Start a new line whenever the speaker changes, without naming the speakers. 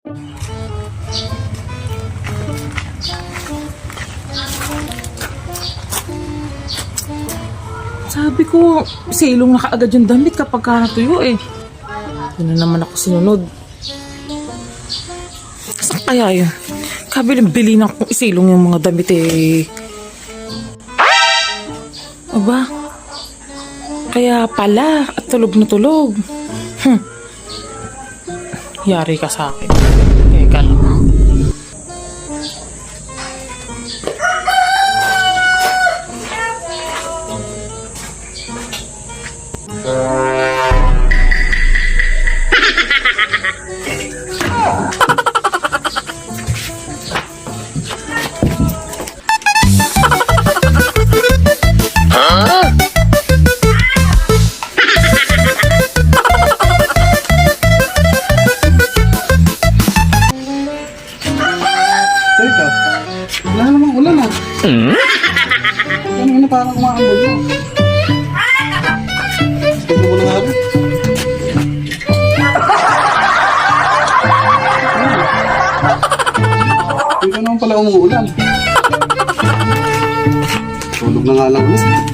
Sabi ko, silong na kaagad yung damit kapag natuyo eh. Yun na naman ako sinunod. Saan kaya yun? Kabilang bili na kung isilong yung mga damit eh. Aba, kaya pala at tulog na tulog. Yari ka sa akin. Teka lang.
Teka, wala namang ulan ah. Ano parang kumakambol mo? Tignan mo na nga rin. Tignan naman pala umuulan. Tulog na nga lang ulit.